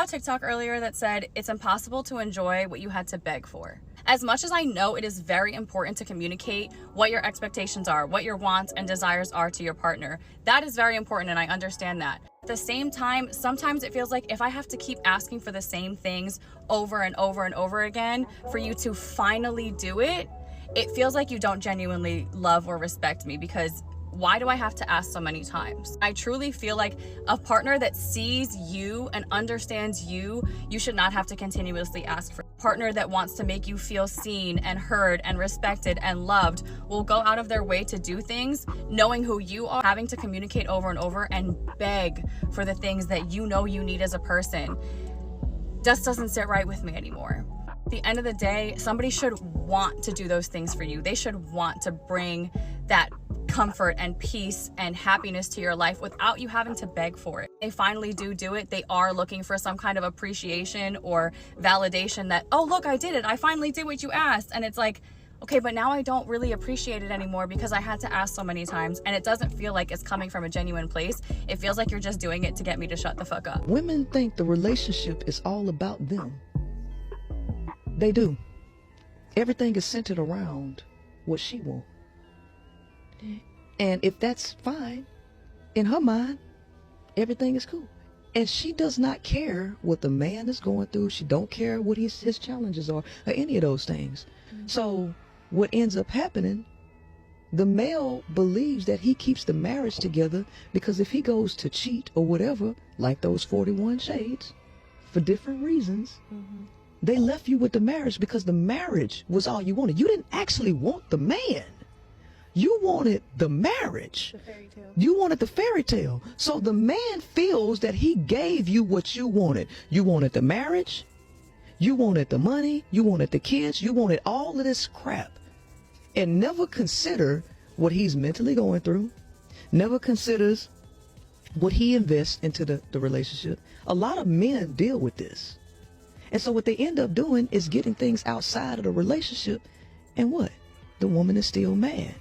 TikTok earlier that said it's impossible to enjoy what you had to beg for. As much as I know it is very important to communicate what your expectations are, what your wants and desires are to your partner, that is very important and I understand that. At the same time, sometimes it feels like if I have to keep asking for the same things over and over and over again for you to finally do it, it feels like you don't genuinely love or respect me, because why do I have to ask so many times? I truly feel like a partner that sees you and understands you should not have to continuously ask for. A partner that wants to make you feel seen and heard and respected and loved will go out of their way to do things knowing who you are. Having to communicate over and over and beg for the things that you know you need as a person just doesn't sit right with me anymore. At the end of the day, somebody should want to do those things for you. They should want to bring that comfort and peace and happiness to your life without you having to beg for it. They finally do it. They are looking for some kind of appreciation or validation that, oh, look, I did it. I finally did what you asked. And it's like, okay, but now I don't really appreciate it anymore because I had to ask so many times, and it doesn't feel like it's coming from a genuine place. It feels like you're just doing it to get me to shut the fuck up. Women think the relationship is all about them. They do. Everything is centered around what she wants. And if that's fine, in her mind, everything is cool. And she does not care what the man is going through. She don't care what his challenges are or any of those things. So what ends up happening, the male believes that he keeps the marriage together because if he goes to cheat or whatever, like those 41 shades, for different reasons, they left you with the marriage because the marriage was all you wanted. You didn't actually want the man. You wanted the marriage. The fairy tale. You wanted the fairy tale. So the man feels that he gave you what you wanted. You wanted the marriage. You wanted the money. You wanted the kids. You wanted all of this crap. And never consider what he's mentally going through. Never considers what he invests into the relationship. A lot of men deal with this. And so what they end up doing is getting things outside of the relationship. And what? The woman is still mad.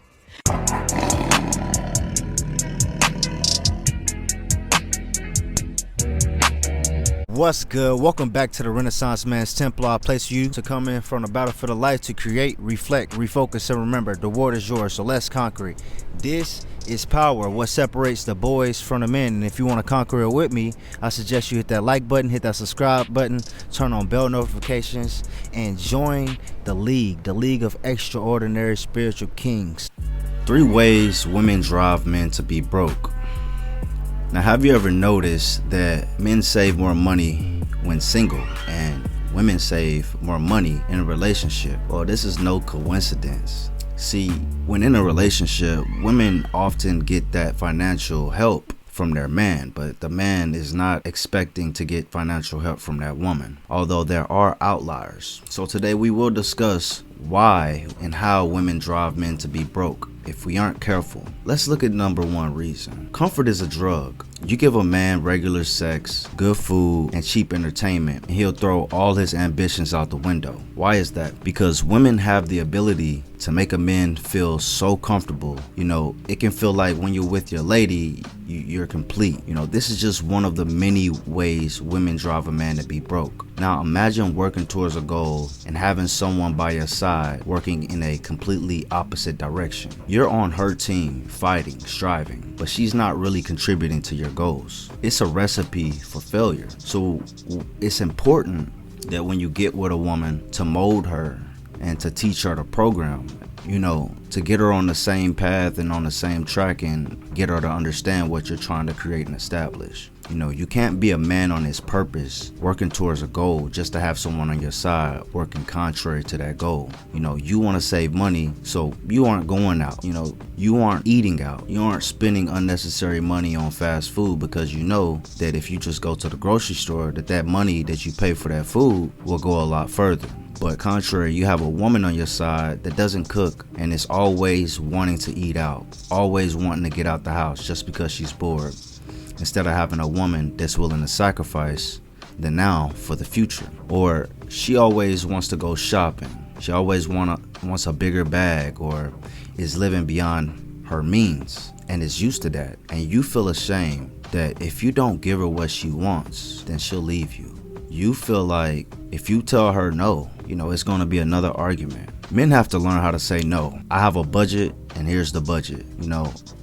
What's good? Welcome back to the Renaissance Man's Templar, a place for you to come in from the battlefield of life to create, reflect, refocus, and remember, the war is yours, so let's conquer it. This is power, what separates the boys from the men. And if you want to conquer it with me, I suggest you hit that like button, hit that subscribe button, turn on bell notifications, and join the league of extraordinary spiritual kings. 3 ways women drive men to be broke. Now, have you ever noticed that men save more money when single and women save more money in a relationship? Well, this is no coincidence. See, when in a relationship, women often get that financial help from their man, but the man is not expecting to get financial help from that woman, although there are outliers. So today we will discuss why and how women drive men to be broke if we aren't careful. Let's look at number 1 reason. Comfort is a drug. You give a man regular sex, good food, and cheap entertainment, and he'll throw all his ambitions out the window. Why is that? Because women have the ability to make a man feel so comfortable. You know, it can feel like when you're with your lady, you're complete. You know, this is just one of the many ways women drive a man to be broke. Now imagine working towards a goal and having someone by your side working in a completely opposite direction. You're on her team, fighting, striving, but she's not really contributing to your goals. It's a recipe for failure. So it's important that when you get with a woman, to mold her and to teach her the program, you know, to get her on the same path and on the same track and get her to understand what you're trying to create and establish. You know, you can't be a man on his purpose, working towards a goal just to have someone on your side working contrary to that goal. You know, you want to save money, so you aren't going out. You know, you aren't eating out. You aren't spending unnecessary money on fast food because you know that if you just go to the grocery store, that money that you pay for that food will go a lot further. But contrary, you have a woman on your side that doesn't cook and is always wanting to eat out, always wanting to get out the house just because she's bored, instead of having a woman that's willing to sacrifice the now for the future. Or she always wants to go shopping. She always wants a bigger bag, or is living beyond her means and is used to that. And you feel ashamed that if you don't give her what she wants, then she'll leave you. you feel like if you tell her no, it's going to be another argument. Men have to learn how to say no. I have a budget and here's the budget.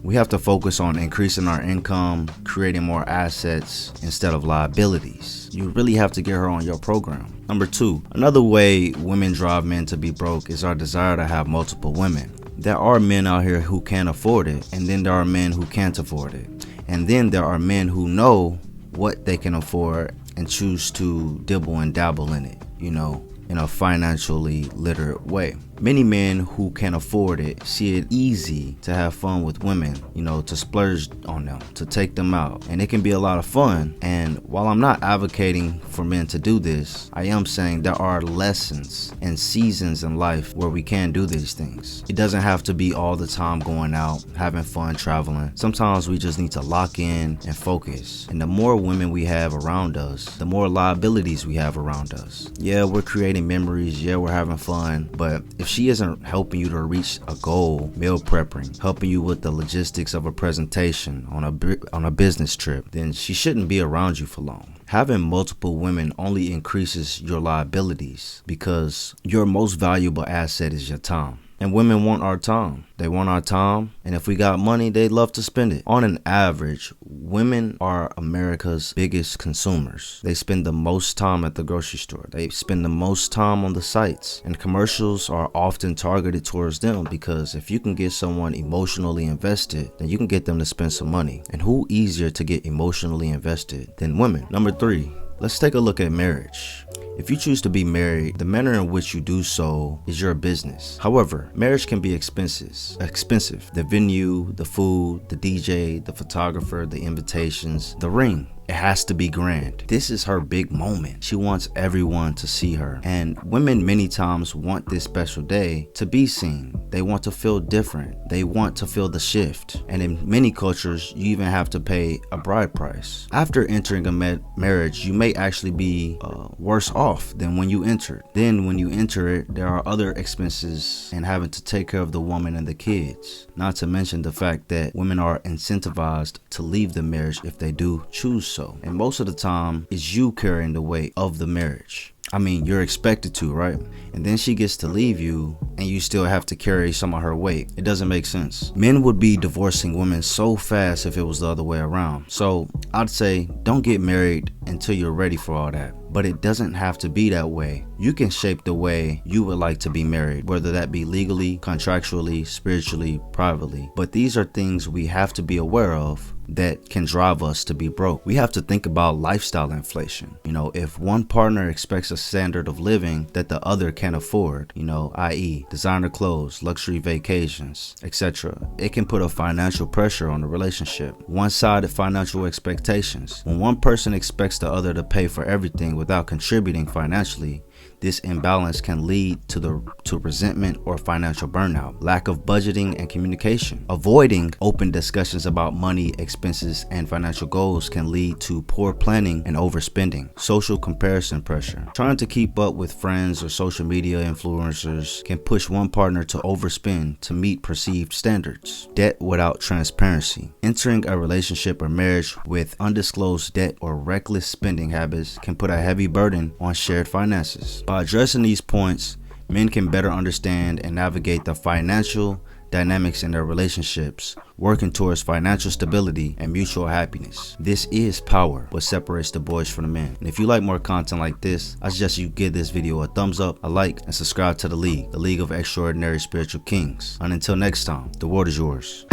We have to focus on increasing our income, creating more assets instead of liabilities. You really have to get her on your program. Number 2, another way women drive men to be broke is our desire to have multiple women. There are men out here who can't afford it, and then there are men who can't afford it. And then there are men who know what they can afford and choose to dibble and dabble in it, in a financially literate way. Many men who can afford it see it easy to have fun with women, to splurge on them, to take them out. And it can be a lot of fun. And while I'm not advocating for men to do this, I am saying there are lessons and seasons in life where we can do these things. It doesn't have to be all the time going out, having fun, traveling. Sometimes we just need to lock in and focus. And the more women we have around us, the more liabilities we have around us. Yeah, we're creating memories. Yeah, we're having fun. But if she isn't helping you to reach a goal, meal prepping, helping you with the logistics of a presentation on a business trip, then she shouldn't be around you for long. Having multiple women only increases your liabilities because your most valuable asset is your time. And women want our time. They want our time. And if we got money, they love to spend it. On an average, women are America's biggest consumers. They spend the most time at the grocery store. They spend the most time on the sites. And commercials are often targeted towards them because if you can get someone emotionally invested, then you can get them to spend some money. And who easier to get emotionally invested than women? Number 3, let's take a look at marriage. If you choose to be married, the manner in which you do so is your business. However, marriage can be expensive. The venue, the food, the DJ, the photographer, the invitations, the ring. It has to be grand. This is her big moment. She wants everyone to see her. And women many times want this special day to be seen. They want to feel different. They want to feel the shift. And in many cultures, you even have to pay a bride price. After entering a marriage, you may actually be worse off than when you entered. Then when you enter it, there are other expenses and having to take care of the woman and the kids. Not to mention the fact that women are incentivized to leave the marriage if they do choose so. And most of the time, it's you carrying the weight of the marriage. I mean, you're expected to, right? And then she gets to leave you and you still have to carry some of her weight. It doesn't make sense. Men would be divorcing women so fast if it was the other way around. So I'd say don't get married until you're ready for all that. But it doesn't have to be that way. You can shape the way you would like to be married, whether that be legally, contractually, spiritually, privately. But these are things we have to be aware of that can drive us to be broke. We have to think about lifestyle inflation. If one partner expects a standard of living that the other can't afford, i.e. designer clothes, luxury vacations, etc., it can put a financial pressure on the relationship. One-sided financial expectations. When one person expects the other to pay for everything without contributing financially, this imbalance can lead to resentment or financial burnout. Lack of budgeting and communication. Avoiding open discussions about money, expenses, and financial goals can lead to poor planning and overspending. Social comparison pressure. Trying to keep up with friends or social media influencers can push one partner to overspend to meet perceived standards. Debt without transparency. Entering a relationship or marriage with undisclosed debt or reckless spending habits can put a heavy burden on shared finances. By addressing these points, men can better understand and navigate the financial dynamics in their relationships, working towards financial stability and mutual happiness. This is power, what separates the boys from the men. And if you like more content like this, I suggest you give this video a thumbs up, a like, and subscribe to the League of Extraordinary Spiritual Kings. And until next time, the world is yours.